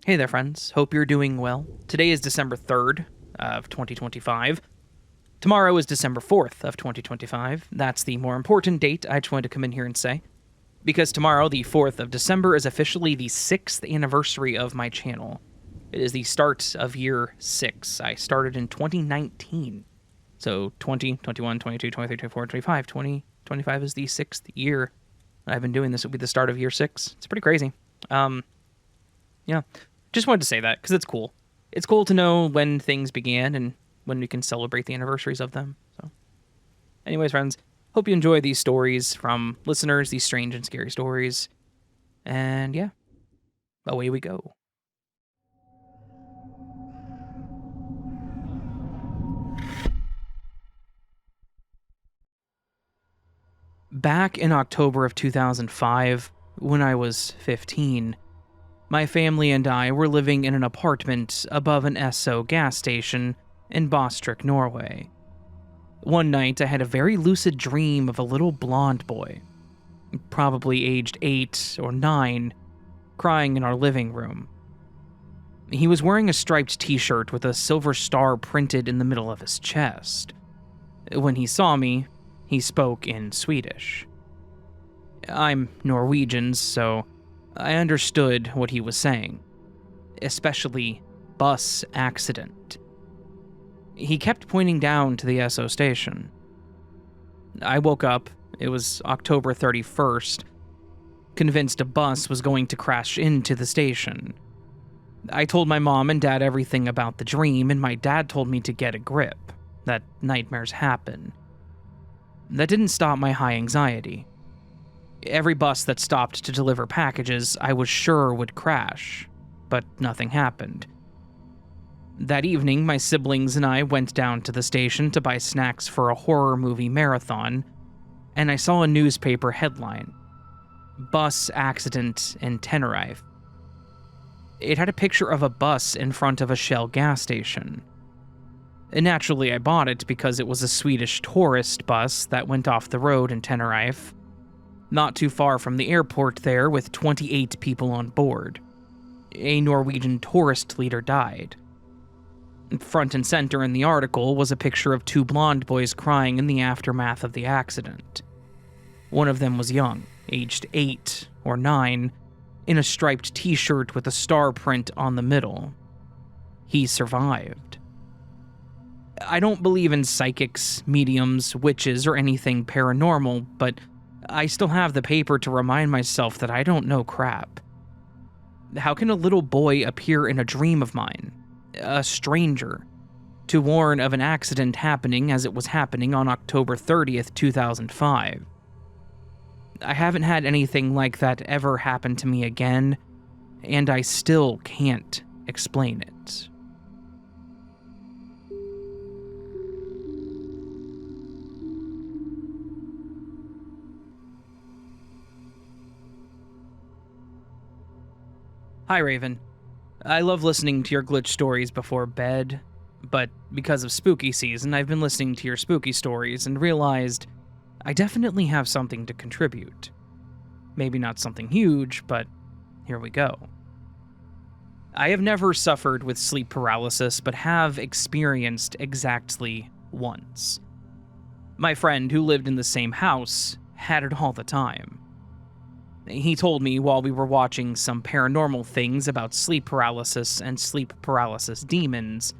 Hey there, friends. Hope you're doing well. Today is December 3rd of 2025. Tomorrow is December 4th of 2025. That's the more important date I just wanted to come in here and say. Because tomorrow, the 4th of December, is officially the 6th anniversary of my channel. It is the start of year 6. I started in 2019. So 20, 21, 22, 23, 24, 25. 2025 is the 6th year I've been doing this. It'll be the start of year 6. It's pretty crazy. Yeah. Just wanted to say that because it's cool. It's cool to know when things began and when we can celebrate the anniversaries of them. So, anyways, friends, hope you enjoy these stories from listeners, these strange and scary stories. And yeah, away we go. Back in October of 2005, when I was 15, my family and I were living in an apartment above an Esso gas station in Bostrick, Norway. One night, I had a very lucid dream of a little blonde boy, probably aged 8 or 9, crying in our living room. He was wearing a striped t-shirt with a silver star printed in the middle of his chest. When he saw me, he spoke in Swedish. I'm Norwegian, so I understood what he was saying, especially bus accident. He kept pointing down to the Esso station. I woke up, it was October 31st, convinced a bus was going to crash into the station. I told my mom and dad everything about the dream, and my dad told me to get a grip, that nightmares happen. That didn't stop my high anxiety. Every bus that stopped to deliver packages, I was sure would crash, but nothing happened. That evening, my siblings and I went down to the station to buy snacks for a horror movie marathon, and I saw a newspaper headline, "Bus Accident in Tenerife." It had a picture of a bus in front of a Shell gas station. And naturally, I bought it because it was a Swedish tourist bus that went off the road in Tenerife, not too far from the airport there, with 28 people on board. A Norwegian tourist leader died. Front and center in the article was a picture of two blonde boys crying in the aftermath of the accident. One of them was young, aged 8 or 9, in a striped t-shirt with a star print on the middle. He survived. I don't believe in psychics, mediums, witches, or anything paranormal, but I still have the paper to remind myself that I don't know crap. How can a little boy appear in a dream of mine, a stranger, to warn of an accident happening as it was happening on October 30th, 2005? I haven't had anything like that ever happen to me again, and I still can't explain it. Hi, Raven. I love listening to your glitch stories before bed, but because of spooky season, I've been listening to your spooky stories and realized I definitely have something to contribute. Maybe not something huge, but here we go. I have never suffered with sleep paralysis, but have experienced exactly once. My friend who lived in the same house had it all the time. He told me while we were watching some paranormal things about sleep paralysis and sleep paralysis demons,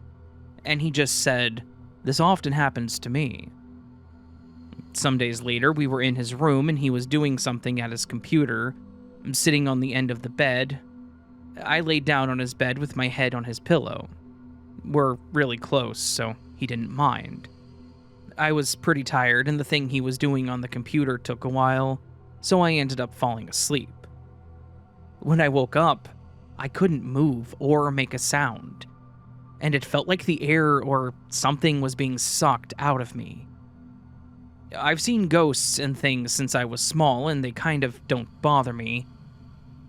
and he just said, "This often happens to me." Some days later, we were in his room and he was doing something at his computer, sitting on the end of the bed. I laid down on his bed with my head on his pillow. We're really close, so he didn't mind. I was pretty tired, and the thing he was doing on the computer took a while, so I ended up falling asleep. When I woke up, I couldn't move or make a sound, and it felt like the air or something was being sucked out of me. I've seen ghosts and things since I was small, and they kind of don't bother me.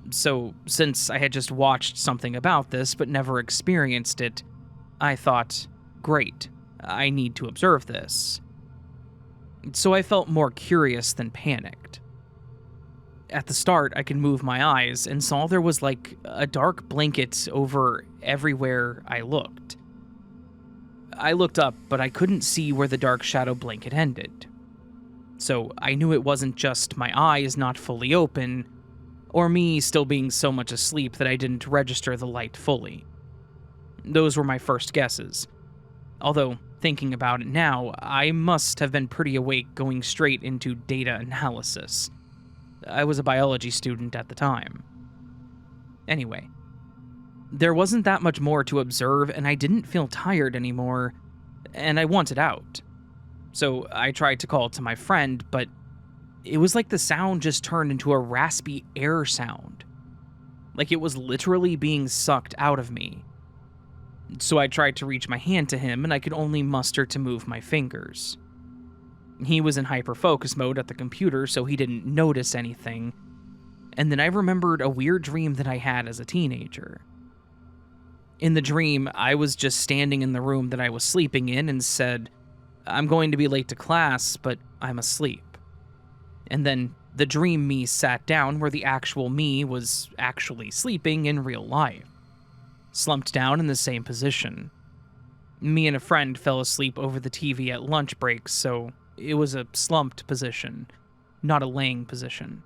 So, since I had just watched something about this but never experienced it, I thought, great, I need to observe this. So I felt more curious than panicked. At the start, I could move my eyes and saw there was like a dark blanket over everywhere I looked. I looked up, but I couldn't see where the dark shadow blanket ended. So I knew it wasn't just my eyes not fully open, or me still being so much asleep that I didn't register the light fully. Those were my first guesses. Although, thinking about it now, I must have been pretty awake going straight into data analysis. I was a biology student at the time. Anyway, there wasn't that much more to observe, and I didn't feel tired anymore, and I wanted out. So I tried to call to my friend, but it was like the sound just turned into a raspy air sound. Like it was literally being sucked out of me. So I tried to reach my hand to him, and I could only muster to move my fingers. He was in hyper-focus mode at the computer, so he didn't notice anything. And then I remembered a weird dream that I had as a teenager. In the dream, I was just standing in the room that I was sleeping in and said, "I'm going to be late to class, but I'm asleep." And then the dream me sat down where the actual me was actually sleeping in real life, slumped down in the same position. Me and a friend fell asleep over the TV at lunch breaks, so it was a slumped position, not a laying position.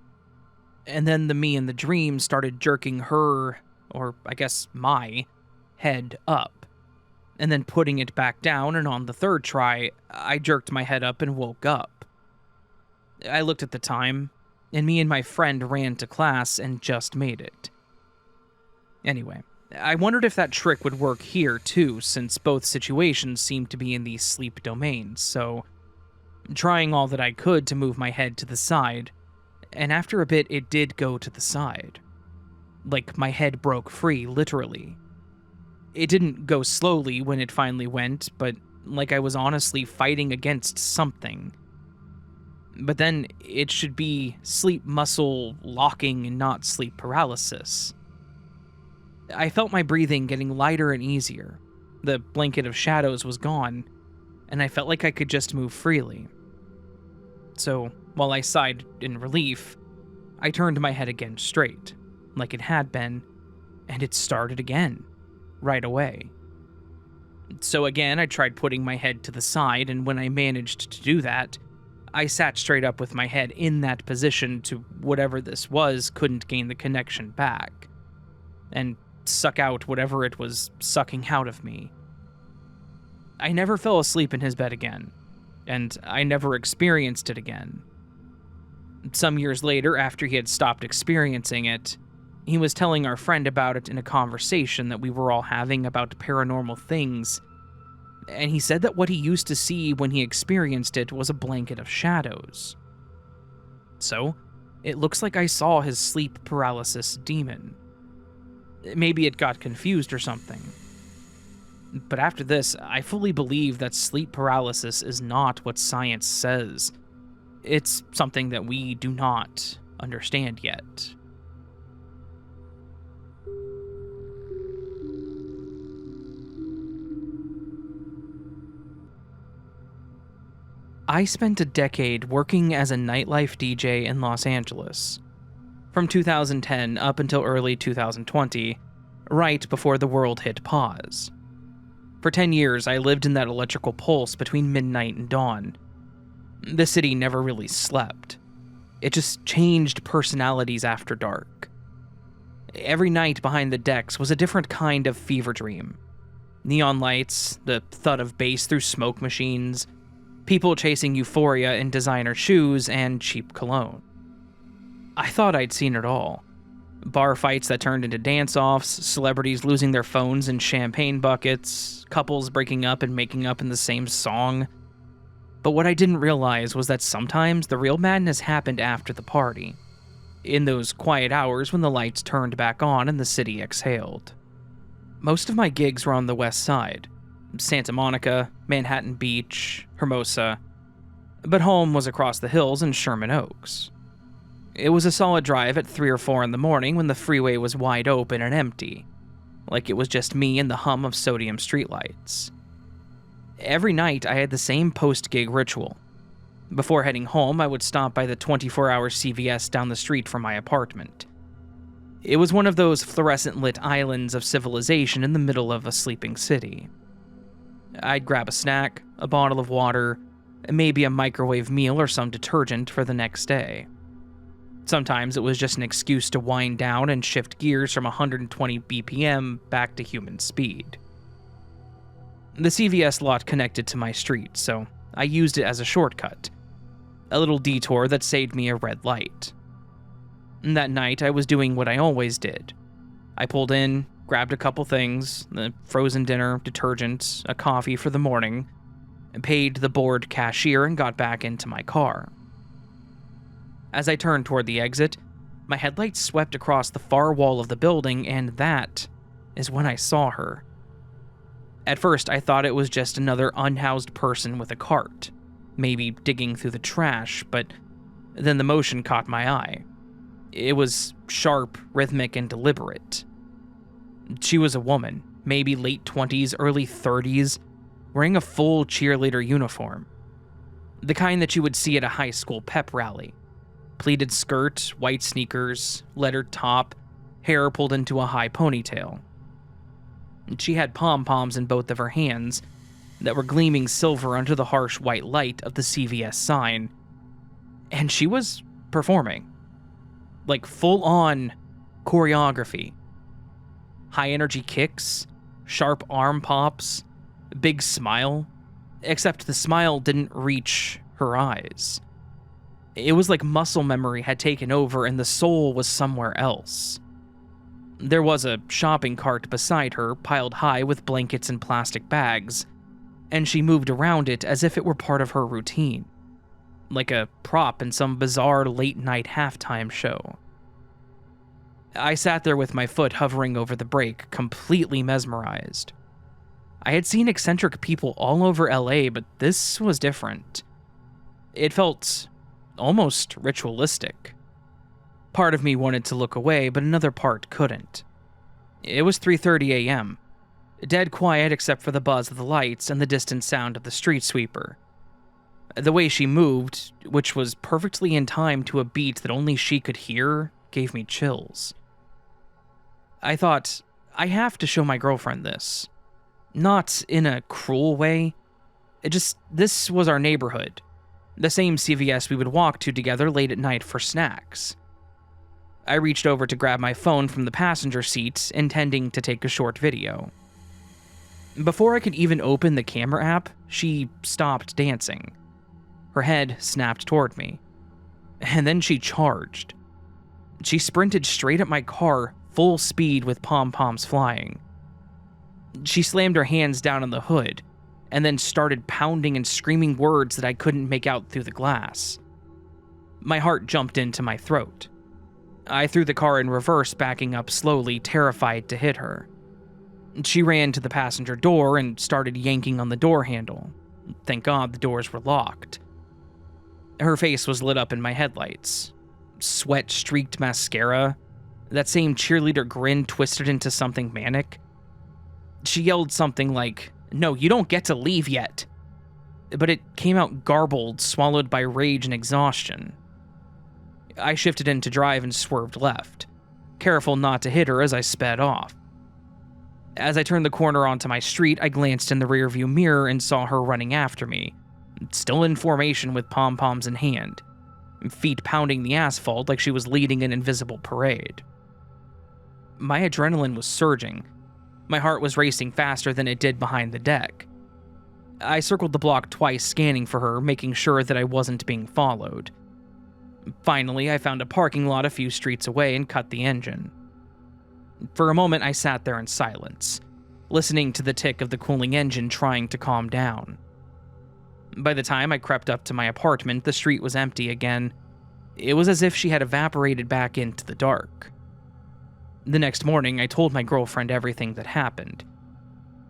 And then the me in the dream started jerking her, or I guess my, head up, and then putting it back down, and on the third try, I jerked my head up and woke up. I looked at the time, and me and my friend ran to class and just made it. Anyway, I wondered if that trick would work here too, since both situations seemed to be in the sleep domain, so trying all that I could to move my head to the side, and after a bit it did go to the side. Like my head broke free, literally. It didn't go slowly when it finally went, but like I was honestly fighting against something. But then it should be sleep muscle locking and not sleep paralysis. I felt my breathing getting lighter and easier. The blanket of shadows was gone, and I felt like I could just move freely. So, while I sighed in relief, I turned my head again straight, like it had been, and it started again, right away. So again, I tried putting my head to the side, and when I managed to do that, I sat straight up with my head in that position to whatever this was couldn't gain the connection back, and suck out whatever it was sucking out of me. I never fell asleep in his bed again, and I never experienced it again. Some years later, after he had stopped experiencing it, he was telling our friend about it in a conversation that we were all having about paranormal things, and he said that what he used to see when he experienced it was a blanket of shadows. So, it looks like I saw his sleep paralysis demon. Maybe it got confused or something. But after this, I fully believe that sleep paralysis is not what science says. It's something that we do not understand yet. I spent a decade working as a nightlife DJ in Los Angeles. From 2010 up until early 2020, right before the world hit pause. For 10 years, I lived in that electrical pulse between midnight and dawn. The city never really slept. It just changed personalities after dark. Every night behind the decks was a different kind of fever dream. Neon lights, the thud of bass through smoke machines, people chasing euphoria in designer shoes and cheap cologne. I thought I'd seen it all. Bar fights that turned into dance-offs, celebrities losing their phones in champagne buckets, couples breaking up and making up in the same song. But what I didn't realize was that sometimes the real madness happened after the party, in those quiet hours when the lights turned back on and the city exhaled. Most of my gigs were on the west side, Santa Monica, Manhattan Beach, Hermosa, but home was across the hills in Sherman Oaks. It was a solid drive at 3 or 4 in the morning when the freeway was wide open and empty, like it was just me and the hum of sodium streetlights. Every night I had the same post-gig ritual. Before heading home, I would stop by the 24-hour CVS down the street from my apartment. It was one of those fluorescent-lit islands of civilization in the middle of a sleeping city. I'd grab a snack, a bottle of water, maybe a microwave meal or some detergent for the next day. Sometimes it was just an excuse to wind down and shift gears from 120 BPM back to human speed. The CVS lot connected to my street, so I used it as a shortcut. A little detour that saved me a red light. That night, I was doing what I always did. I pulled in, grabbed a couple things, the frozen dinner, detergent, a coffee for the morning, paid the bored cashier, and got back into my car. As I turned toward the exit, my headlights swept across the far wall of the building, and that is when I saw her. At first, I thought it was just another unhoused person with a cart, maybe digging through the trash, but then the motion caught my eye. It was sharp, rhythmic, and deliberate. She was a woman, maybe late 20s, early 30s, wearing a full cheerleader uniform. The kind that you would see at a high school pep rally. Pleated skirt, white sneakers, lettered top, hair pulled into a high ponytail. She had pom-poms in both of her hands that were gleaming silver under the harsh white light of the CVS sign. And she was performing. Like full-on choreography. High-energy kicks, sharp arm pops, big smile, except the smile didn't reach her eyes. It was like muscle memory had taken over and the soul was somewhere else. There was a shopping cart beside her, piled high with blankets and plastic bags, and she moved around it as if it were part of her routine, like a prop in some bizarre late-night halftime show. I sat there with my foot hovering over the brake, completely mesmerized. I had seen eccentric people all over LA, but this was different. It felt almost ritualistic. Part of me wanted to look away, but another part couldn't. It was 3:30 a.m., dead quiet except for the buzz of the lights and the distant sound of the street sweeper. The way she moved, which was perfectly in time to a beat that only she could hear, gave me chills. I thought, I have to show my girlfriend this. Not in a cruel way. This was our neighborhood. The same CVS we would walk to together late at night for snacks. I reached over to grab my phone from the passenger seat, intending to take a short video. Before I could even open the camera app, she stopped dancing. Her head snapped toward me. And then she charged. She sprinted straight at my car, full speed with pom-poms flying. She slammed her hands down on the hood, and then started pounding and screaming words that I couldn't make out through the glass. My heart jumped into my throat. I threw the car in reverse, backing up slowly, terrified to hit her. She ran to the passenger door and started yanking on the door handle. Thank God the doors were locked. Her face was lit up in my headlights. Sweat-streaked mascara, that same cheerleader grin twisted into something manic. She yelled something like, "No, you don't get to leave yet." But it came out garbled, swallowed by rage and exhaustion. I shifted into drive and swerved left, careful not to hit her as I sped off. As I turned the corner onto my street, I glanced in the rearview mirror and saw her running after me, still in formation with pom-poms in hand, feet pounding the asphalt like she was leading an invisible parade. My adrenaline was surging. My heart was racing faster than it did behind the deck. I circled the block twice, scanning for her, making sure that I wasn't being followed. Finally, I found a parking lot a few streets away and cut the engine. For a moment, I sat there in silence, listening to the tick of the cooling engine trying to calm down. By the time I crept up to my apartment, the street was empty again. It was as if she had evaporated back into the dark. The next morning, I told my girlfriend everything that happened.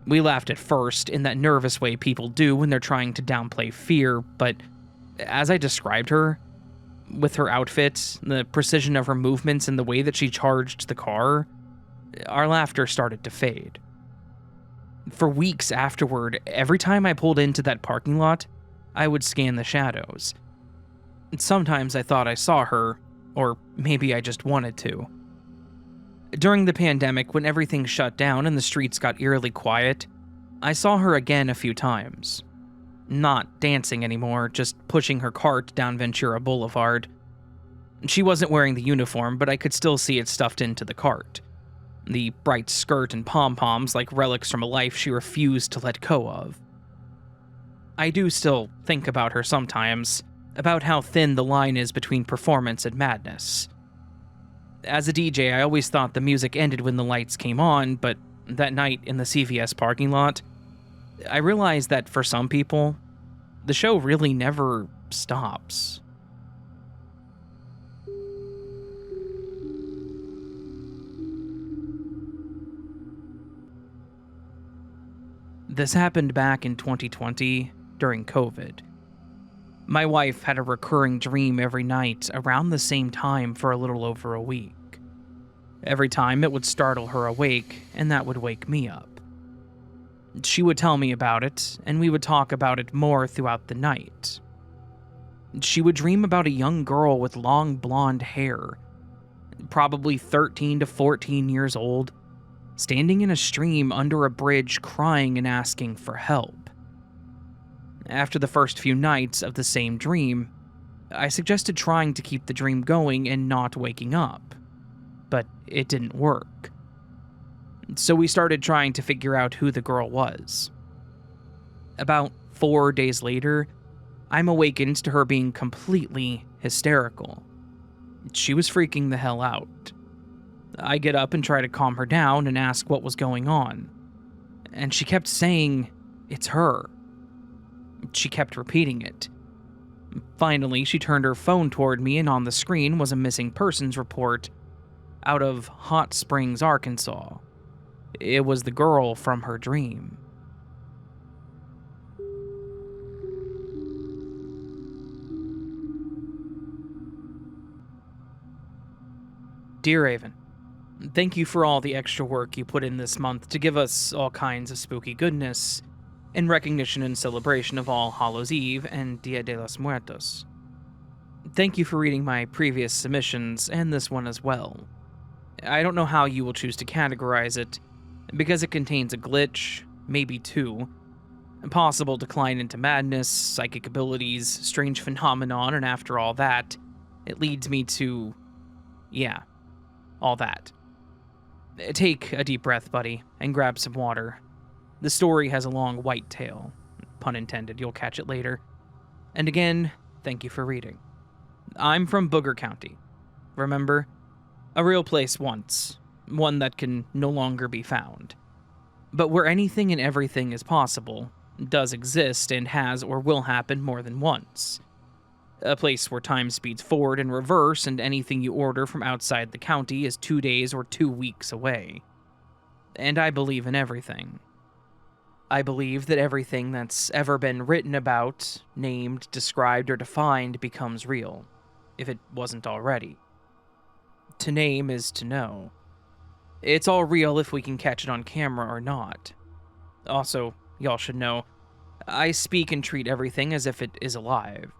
We laughed at first, in that nervous way people do when they're trying to downplay fear, but as I described her, with her outfit, the precision of her movements, and the way that she charged the car, our laughter started to fade. For weeks afterward, every time I pulled into that parking lot, I would scan the shadows, Sometimes I thought I saw her, or maybe I just wanted to. During the pandemic, when everything shut down and the streets got eerily quiet, I saw her again a few times. Not dancing anymore, just pushing her cart down Ventura Boulevard. She wasn't wearing the uniform, but I could still see it stuffed into the cart. The bright skirt and pom-poms like relics from a life she refused to let go of. I do still think about her sometimes, about how thin the line is between performance and madness. As a DJ, I always thought the music ended when the lights came on, but that night in the CVS parking lot, I realized that for some people, the show really never stops. This happened back in 2020 during COVID. My wife had a recurring dream every night around the same time for a little over a week. Every time it would startle her awake, and that would wake me up. She would tell me about it, and we would talk about it more throughout the night. She would dream about a young girl with long blonde hair, probably 13 to 14 years old, standing in a stream under a bridge crying and asking for help. After the first few nights of the same dream, I suggested trying to keep the dream going and not waking up, but it didn't work. So we started trying to figure out who the girl was. About 4 days later, I'm awakened to her being completely hysterical. She was freaking the hell out. I get up and try to calm her down and ask what was going on. And she kept saying, "It's her." She kept repeating it. Finally, she turned her phone toward me, and on the screen was a missing persons report out of Hot Springs, Arkansas. It was the girl from her dream. Dear Raven, thank you for all the extra work you put in this month to give us all kinds of spooky goodness in recognition and celebration of All Hallows Eve and Dia de los Muertos. Thank you for reading my previous submissions and this one as well. I don't know how you will choose to categorize it, because it contains a glitch, maybe two, a possible decline into madness, psychic abilities, strange phenomenon, and after all that, it leads me to... yeah, all that. Take a deep breath, buddy, and grab some water. The story has a long white tail. Pun intended, you'll catch it later. And again, thank you for reading. I'm from Booger County. Remember? A real place once. One that can no longer be found. But where anything and everything is possible, does exist, and has or will happen more than once. A place where time speeds forward and reverse, and anything you order from outside the county is 2 days or 2 weeks away. And I believe in everything. I believe that everything that's ever been written about, named, described, or defined becomes real, if it wasn't already. To name is to know. It's all real if we can catch it on camera or not. Also, y'all should know, I speak and treat everything as if it is alive.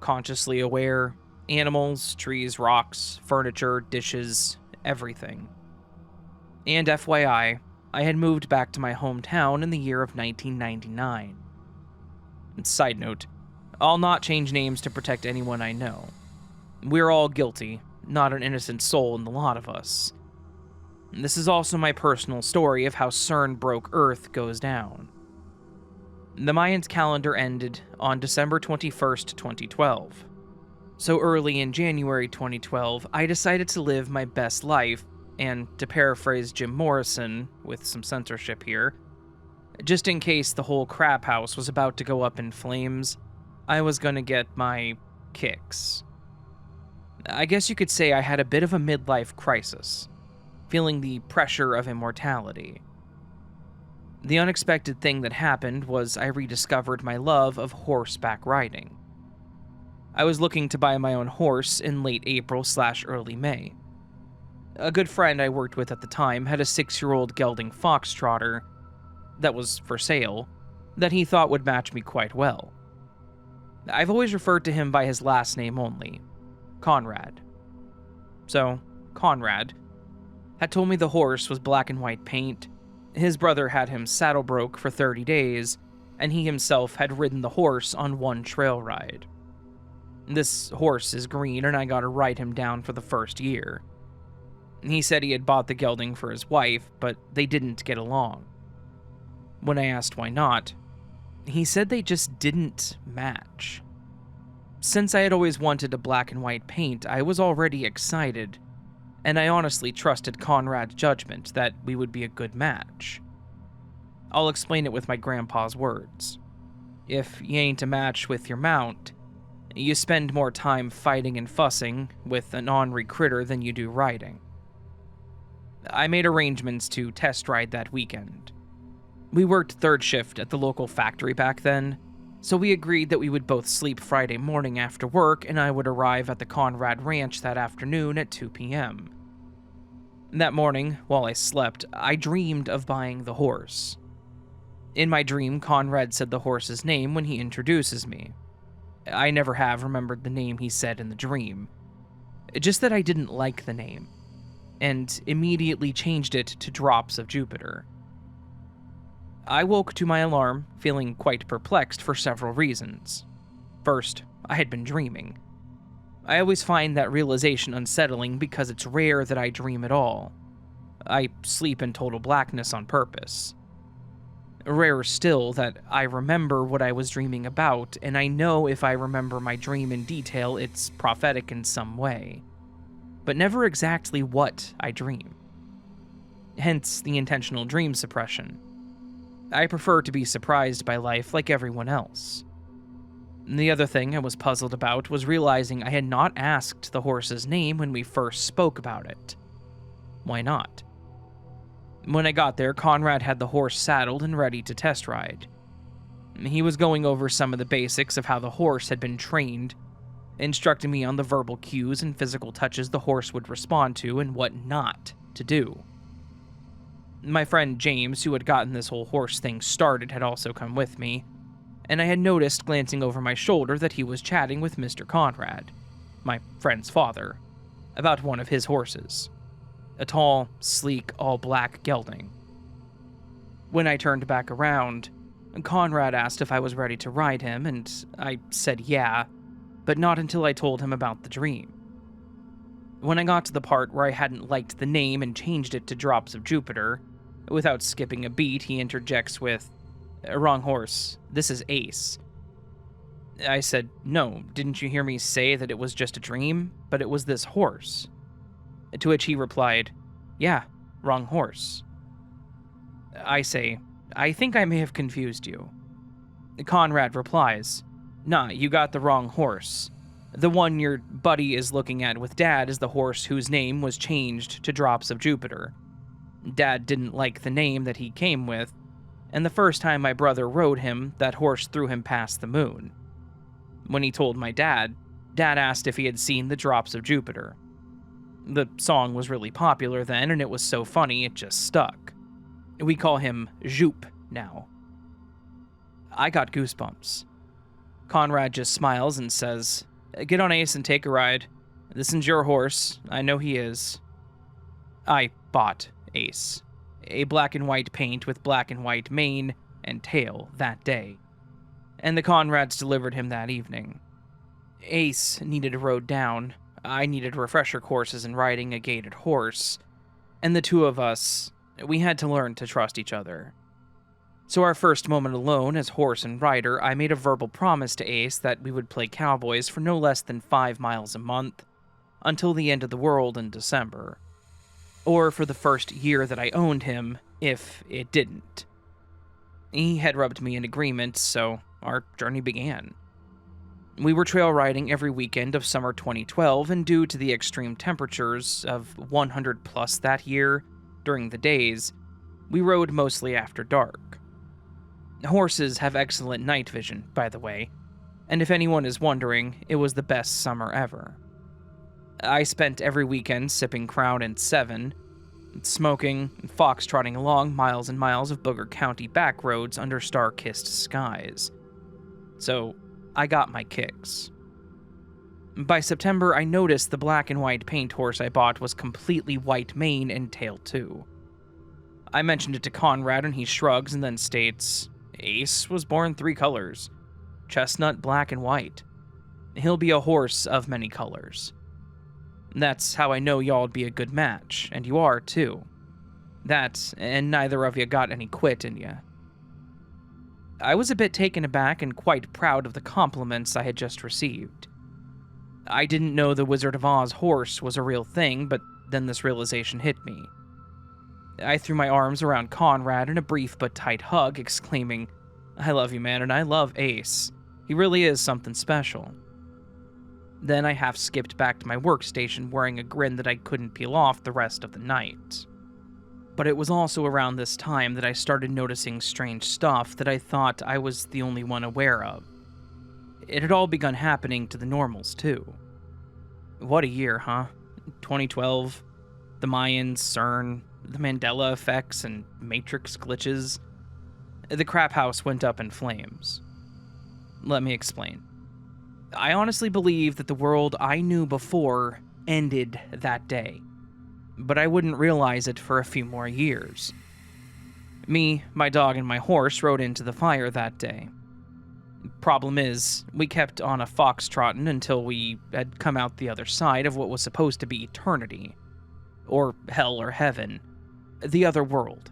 Consciously aware, animals, trees, rocks, furniture, dishes, everything. And FYI, I had moved back to my hometown in the year of 1999. Side note, I'll not change names to protect anyone I know. We're all guilty, not an innocent soul in the lot of us. This is also my personal story of how CERN broke Earth goes down. The Mayans' calendar ended on December 21st, 2012. So early in January 2012, I decided to live my best life, and to paraphrase Jim Morrison, with some censorship here, just in case the whole crap house was about to go up in flames, I was gonna get my kicks. I guess you could say I had a bit of a midlife crisis, feeling the pressure of immortality. The unexpected thing that happened was I rediscovered my love of horseback riding. I was looking to buy my own horse in late April/early May. A good friend I worked with at the time had a 6-year-old gelding fox trotter that was for sale that he thought would match me quite well. I've always referred to him by his last name only, Conrad. So, Conrad had told me the horse was black and white paint, his brother had him saddle broke for 30 days, and he himself had ridden the horse on one trail ride. This horse is green, and I gotta write him down for the first year. He said he had bought the gelding for his wife, but they didn't get along. When I asked why not, he said they just didn't match. Since I had always wanted a black and white paint, I was already excited, and I honestly trusted Conrad's judgment that we would be a good match. I'll explain it with my grandpa's words. If you ain't a match with your mount, you spend more time fighting and fussing with an ornery critter than you do riding. I made arrangements to test ride that weekend. We worked third shift at the local factory back then, so we agreed that we would both sleep Friday morning after work and I would arrive at the Conrad Ranch that afternoon at 2 p.m. That morning, while I slept, I dreamed of buying the horse. In my dream, Conrad said the horse's name when he introduces me. I never have remembered the name he said in the dream, just that I didn't like the name, and immediately changed it to Drops of Jupiter. I woke to my alarm, feeling quite perplexed for several reasons. First, I had been dreaming. I always find that realization unsettling because it's rare that I dream at all. I sleep in total blackness on purpose. Rarer still that I remember what I was dreaming about, and I know if I remember my dream in detail, it's prophetic in some way. But never exactly what I dream. Hence the intentional dream suppression. I prefer to be surprised by life like everyone else. The other thing I was puzzled about was realizing I had not asked the horse's name when we first spoke about it. Why not? When I got there, Conrad had the horse saddled and ready to test ride. He was going over some of the basics of how the horse had been trained, instructing me on the verbal cues and physical touches the horse would respond to and what not to do. My friend James, who had gotten this whole horse thing started, had also come with me, and I had noticed glancing over my shoulder that he was chatting with Mr. Conrad, my friend's father, about one of his horses. A tall, sleek, all-black gelding. When I turned back around, Conrad asked if I was ready to ride him, and I said yeah, but not until I told him about the dream. When I got to the part where I hadn't liked the name and changed it to Drops of Jupiter, without skipping a beat, he interjects with, "Wrong horse, this is Ace." I said, "No, didn't you hear me say that it was just a dream? But it was this horse." To which he replied, "Yeah, wrong horse." I say, "I think I may have confused you." Conrad replies, "Nah, you got the wrong horse. The one your buddy is looking at with Dad is the horse whose name was changed to Drops of Jupiter. Dad didn't like the name that he came with, and the first time my brother rode him, that horse threw him past the moon. When he told my dad, Dad asked if he had seen the Drops of Jupiter. The song was really popular then, and it was so funny it just stuck. We call him Joop now." I got goosebumps. Conrad just smiles and says, "Get on Ace and take a ride. This is your horse. I know he is." I bought Ace, a black and white paint with black and white mane and tail that day, and the Conrads delivered him that evening. Ace needed a road down. I needed refresher courses in riding a gaited horse, and the two of us, we had to learn to trust each other. So our first moment alone as horse and rider, I made a verbal promise to Ace that we would play cowboys for no less than 5 miles a month, until the end of the world in December. Or for the first year that I owned him, if it didn't. He had rubbed me in agreement, so our journey began. We were trail riding every weekend of summer 2012, and due to the extreme temperatures of 100 plus that year, during the days, we rode mostly after dark. Horses have excellent night vision, by the way, and if anyone is wondering, it was the best summer ever. I spent every weekend sipping Crown and 7, smoking, and foxtrotting along miles and miles of Booger County back roads under star-kissed skies. So, I got my kicks. By September, I noticed the black and white paint horse I bought was completely white mane and tail too. I mentioned it to Conrad and he shrugs and then states, Ace was born 3 colors, chestnut, black, and white. He'll be a horse of many colors. That's how I know y'all'd be a good match, and you are too. That, and neither of you got any quit in you. I was a bit taken aback and quite proud of the compliments I had just received. I didn't know the Wizard of Oz horse was a real thing, but then this realization hit me. I threw my arms around Conrad in a brief but tight hug, exclaiming, I love you, man, and I love Ace. He really is something special. Then I half skipped back to my workstation wearing a grin that I couldn't peel off the rest of the night. But it was also around this time that I started noticing strange stuff that I thought I was the only one aware of. It had all begun happening to the normals, too. What a year, huh? 2012, the Mayans, CERN, the Mandela effects, and Matrix glitches. The crap house went up in flames. Let me explain. I honestly believe that the world I knew before ended that day, but I wouldn't realize it for a few more years. Me, my dog, and my horse rode into the fire that day. Problem is, we kept on a foxtrotting until we had come out the other side of what was supposed to be eternity. Or hell or heaven. The other world.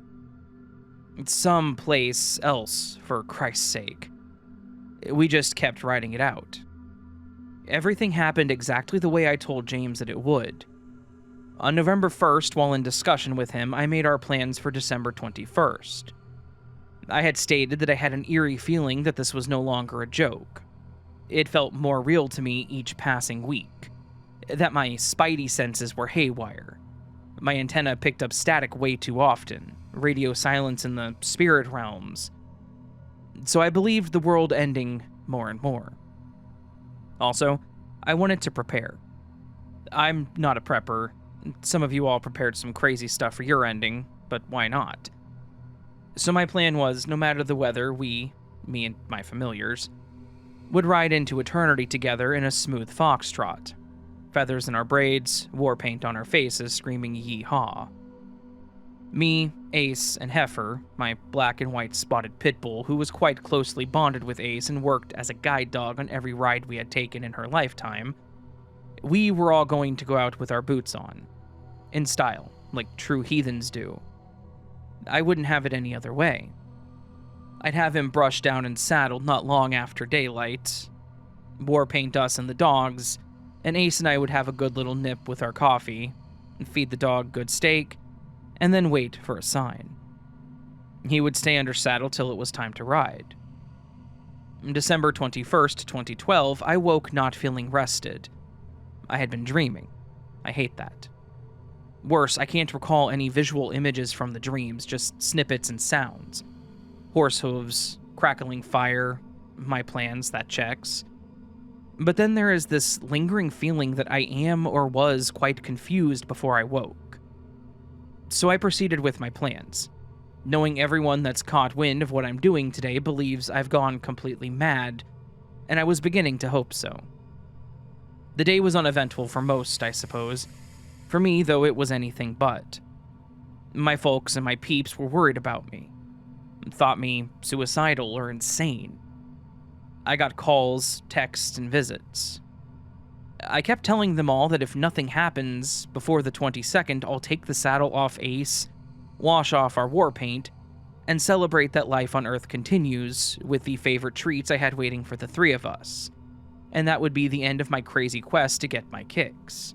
Some place else, for Christ's sake. We just kept riding it out. Everything happened exactly the way I told James that it would. On November 1st, while in discussion with him, I made our plans for December 21st. I had stated that I had an eerie feeling that this was no longer a joke. It felt more real to me each passing week. That my spidey senses were haywire. My antenna picked up static way too often, radio silence in the spirit realms. So I believed the world ending more and more. Also, I wanted to prepare. I'm not a prepper. Some of you all prepared some crazy stuff for your ending, but why not? So my plan was, no matter the weather, me and my familiars, would ride into eternity together in a smooth foxtrot. Feathers in our braids, war paint on our faces, screaming yee-haw. Me, Ace, and Heifer, my black and white spotted pit bull, who was quite closely bonded with Ace and worked as a guide dog on every ride we had taken in her lifetime, we were all going to go out with our boots on. In style, like true heathens do. I wouldn't have it any other way. I'd have him brushed down and saddled not long after daylight, war paint us and the dogs, and Ace and I would have a good little nip with our coffee, and feed the dog good steak, and then wait for a sign. He would stay under saddle till it was time to ride. December 21st, 2012, I woke not feeling rested. I had been dreaming. I hate that. Worse, I can't recall any visual images from the dreams, just snippets and sounds. Horse hooves, crackling fire, my plans, that checks. But then there is this lingering feeling that I am or was quite confused before I woke. So I proceeded with my plans, knowing everyone that's caught wind of what I'm doing today believes I've gone completely mad, and I was beginning to hope so. The day was uneventful for most, I suppose. For me, though, it was anything but. My folks and my peeps were worried about me, thought me suicidal or insane. I got calls, texts, and visits. I kept telling them all that if nothing happens before the 22nd, I'll take the saddle off Ace, wash off our war paint, and celebrate that life on Earth continues with the favorite treats I had waiting for the 3 of us. And that would be the end of my crazy quest to get my kicks.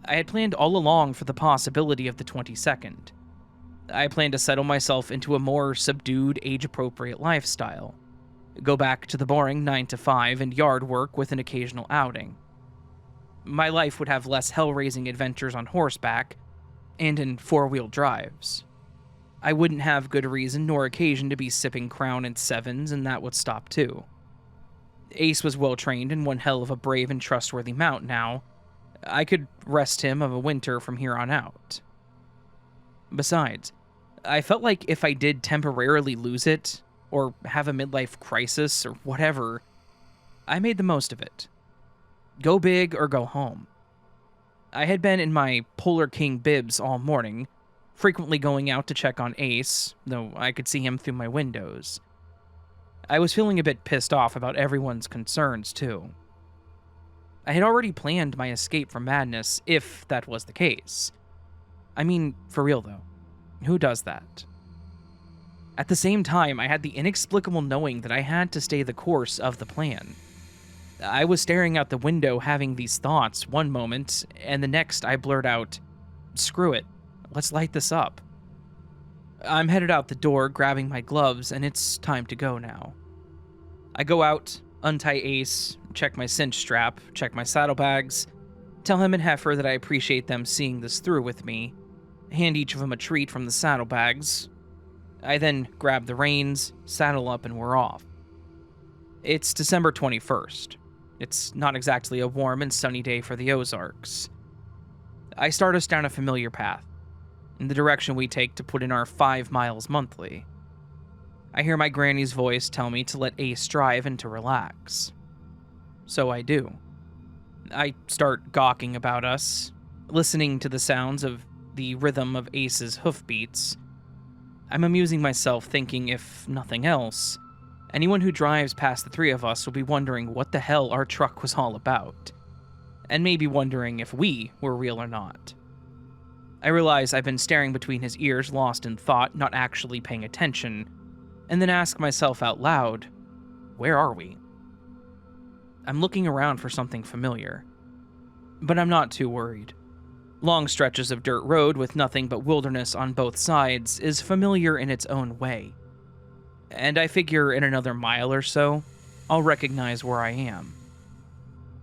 I had planned all along for the possibility of the 22nd. I planned to settle myself into a more subdued, age-appropriate lifestyle. Go back to the boring 9 to 5 and yard work with an occasional outing. My life would have less hell-raising adventures on horseback and in 4-wheel drives. I wouldn't have good reason nor occasion to be sipping Crown and Sevens, and that would stop too. Ace was well-trained and one hell of a brave and trustworthy mount now. I could rest him of a winter from here on out. Besides, I felt like if I did temporarily lose it, or have a midlife crisis, or whatever, I made the most of it. Go big or go home. I had been in my Polar King bibs all morning, frequently going out to check on Ace, though I could see him through my windows. I was feeling a bit pissed off about everyone's concerns, too. I had already planned my escape from madness, if that was the case. I mean, for real though, who does that? At the same time, I had the inexplicable knowing that I had to stay the course of the plan. I was staring out the window having these thoughts one moment, and the next I blurt out, "Screw it, let's light this up." I'm headed out the door, grabbing my gloves, and it's time to go now. I go out, untie Ace, check my cinch strap, check my saddlebags, tell him and Heifer that I appreciate them seeing this through with me, hand each of them a treat from the saddlebags. I then grab the reins, saddle up, and we're off. It's December 21st. It's not exactly a warm and sunny day for the Ozarks. I start us down a familiar path, in the direction we take to put in our 5 miles monthly. I hear my granny's voice tell me to let Ace drive and to relax. So I do. I start gawking about us, listening to the sounds of the rhythm of Ace's hoofbeats. I'm amusing myself thinking, if nothing else, anyone who drives past the three of us will be wondering what the hell our truck was all about, and maybe wondering if we were real or not. I realize I've been staring between his ears, lost in thought, not actually paying attention, and then ask myself out loud, where are we? I'm looking around for something familiar, but I'm not too worried. Long stretches of dirt road with nothing but wilderness on both sides is familiar in its own way. And I figure in another mile or so, I'll recognize where I am.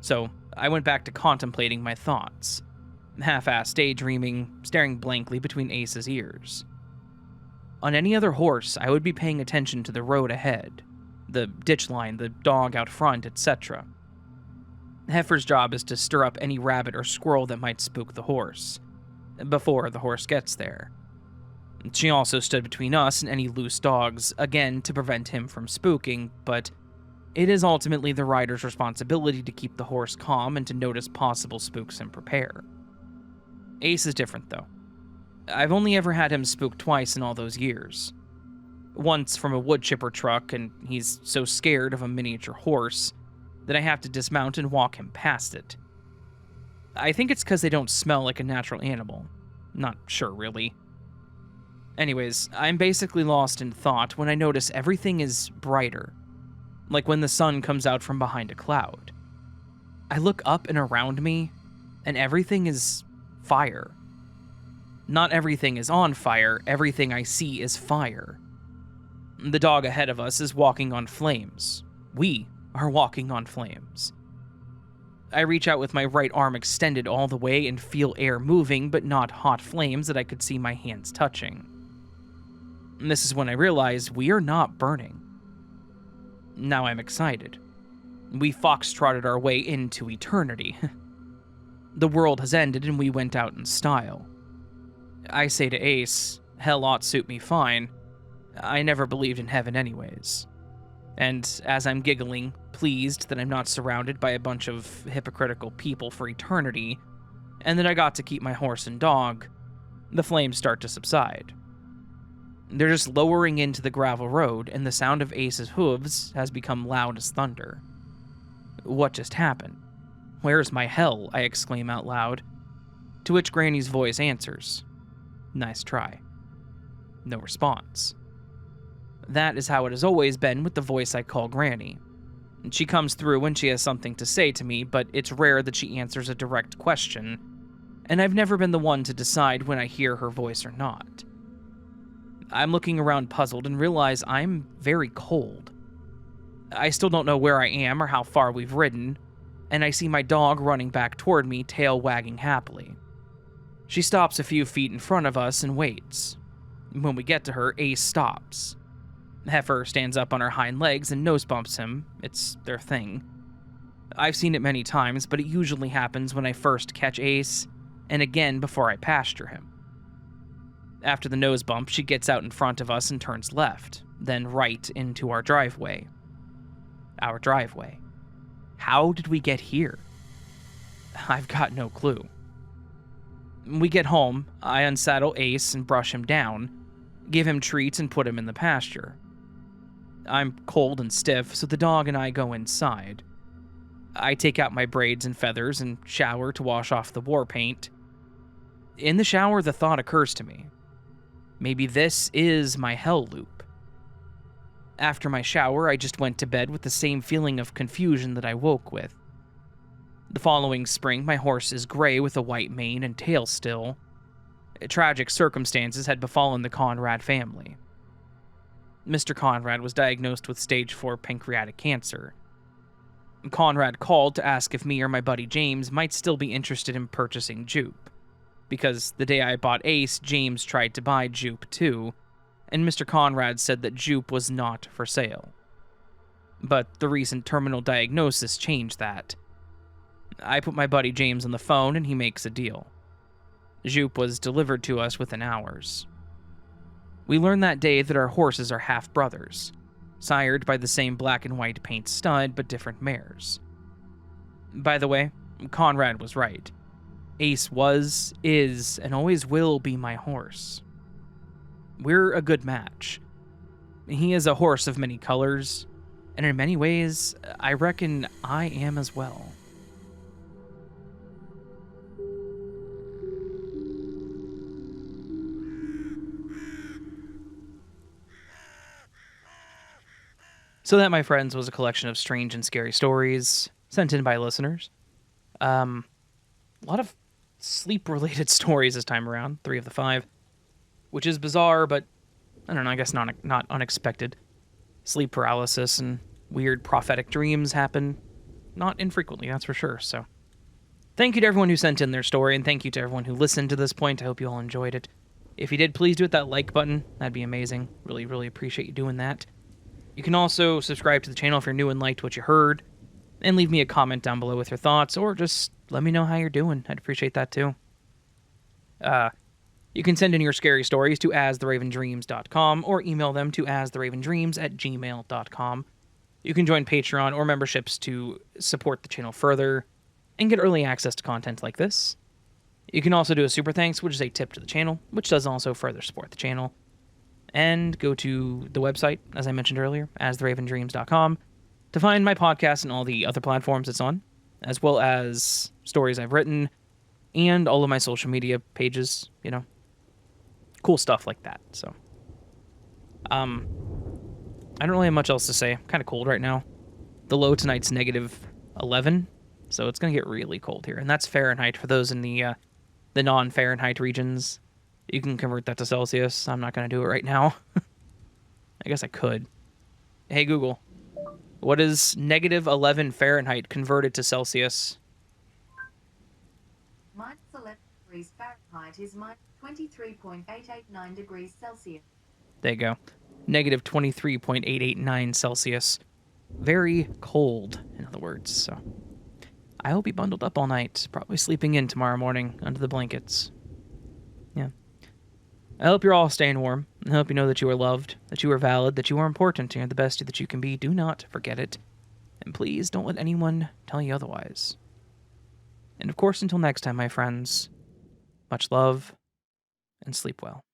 So I went back to contemplating my thoughts, half-assed daydreaming, staring blankly between Ace's ears. On any other horse, I would be paying attention to the road ahead, the ditch line, the dog out front, etc. Heifer's job is to stir up any rabbit or squirrel that might spook the horse, before the horse gets there. She also stood between us and any loose dogs, again to prevent him from spooking, but it is ultimately the rider's responsibility to keep the horse calm and to notice possible spooks and prepare. Ace is different, though. I've only ever had him spook twice in all those years. Once from a wood chipper truck, and he's so scared of a miniature horse that I have to dismount and walk him past it. I think it's because they don't smell like a natural animal. Not sure, really. Anyways, I'm basically lost in thought when I notice everything is brighter, like when the sun comes out from behind a cloud. I look up and around me, and everything is fire. Not everything is on fire, everything I see is fire. The dog ahead of us is walking on flames. We are walking on flames. I reach out with my right arm extended all the way and feel air moving, but not hot flames that I could see my hands touching. And this is when I realize we are not burning. Now I'm excited. We foxtrotted our way into eternity. The world has ended and we went out in style. I say to Ace, hell ought suit me fine. I never believed in heaven anyways. And as I'm giggling, pleased that I'm not surrounded by a bunch of hypocritical people for eternity, and that I got to keep my horse and dog, the flames start to subside. They're just lowering into the gravel road, and the sound of Ace's hooves has become loud as thunder. What just happened? Where's my hell? I exclaim out loud, to which Granny's voice answers, "Nice try." No response. That is how it has always been with the voice I call Granny. She comes through when she has something to say to me, but it's rare that she answers a direct question, and I've never been the one to decide when I hear her voice or not. I'm looking around puzzled and realize I'm very cold. I still don't know where I am or how far we've ridden, and I see my dog running back toward me, tail wagging happily. She stops a few feet in front of us and waits. When we get to her, Ace stops. Heifer stands up on her hind legs and nose bumps him. It's their thing. I've seen it many times, but it usually happens when I first catch Ace, and again before I pasture him. After the nose bump, she gets out in front of us and turns left, then right into our driveway. Our driveway. How did we get here? I've got no clue. We get home, I unsaddle Ace and brush him down, give him treats and put him in the pasture. I'm cold and stiff, so the dog and I go inside. I take out my braids and feathers and shower to wash off the war paint. In the shower, the thought occurs to me. Maybe this is my hell loop. After my shower, I just went to bed with the same feeling of confusion that I woke with. The following spring, my horse is gray with a white mane and tail still. Tragic circumstances had befallen the Conrad family. Mr. Conrad was diagnosed with stage 4 pancreatic cancer. Conrad called to ask if me or my buddy James might still be interested in purchasing Jupe, because the day I bought Ace, James tried to buy Jupe too, and Mr. Conrad said that Jupe was not for sale. But the recent terminal diagnosis changed that. I put my buddy James on the phone and he makes a deal. Jupe was delivered to us within hours. We learned that day that our horses are half-brothers, sired by the same black and white paint stud but different mares. By the way, Conrad was right. Ace was, is, and always will be my horse. We're a good match. He is a horse of many colors, and in many ways, I reckon I am as well. So that, my friends, was a collection of strange and scary stories sent in by listeners. A lot of sleep-related stories this time around, 3 of the 5, which is bizarre, but I don't know, I guess not unexpected. Sleep paralysis and weird prophetic dreams happen not infrequently, that's for sure. So thank you to everyone who sent in their story, and thank you to everyone who listened to this point. I hope you all enjoyed it. If you did, please do hit that like button. That'd be amazing. Really, really appreciate you doing that. You can also subscribe to the channel if you're new and liked what you heard, and leave me a comment down below with your thoughts, or just let me know how you're doing. I'd appreciate that too. You can send in your scary stories to astheravendreams.com, or email them to astheravendreams@gmail.com. You can join Patreon or memberships to support the channel further, and get early access to content like this. You can also do a super thanks, which is a tip to the channel, which does also further support the channel. And go to the website, as I mentioned earlier, astheravendreams.com, to find my podcast and all the other platforms it's on, as well as stories I've written, and all of my social media pages, cool stuff like that. So, I don't really have much else to say. I'm kind of cold right now. The low tonight's -11, so it's going to get really cold here, and that's Fahrenheit for those in the non-Fahrenheit regions. You can convert that to Celsius. I'm not going to do it right now. I guess I could. Hey, Google. What is -11 Fahrenheit converted to Celsius? -11 degrees Fahrenheit is -23.889 degrees Celsius. There you go. -23.889 Celsius. Very cold, in other words. So I will be bundled up all night, probably sleeping in tomorrow morning under the blankets. Yeah. I hope you're all staying warm. I hope you know that you are loved, that you are valid, that you are important, and you're the best that you can be. Do not forget it. And please don't let anyone tell you otherwise. And of course, until next time, my friends, much love and sleep well.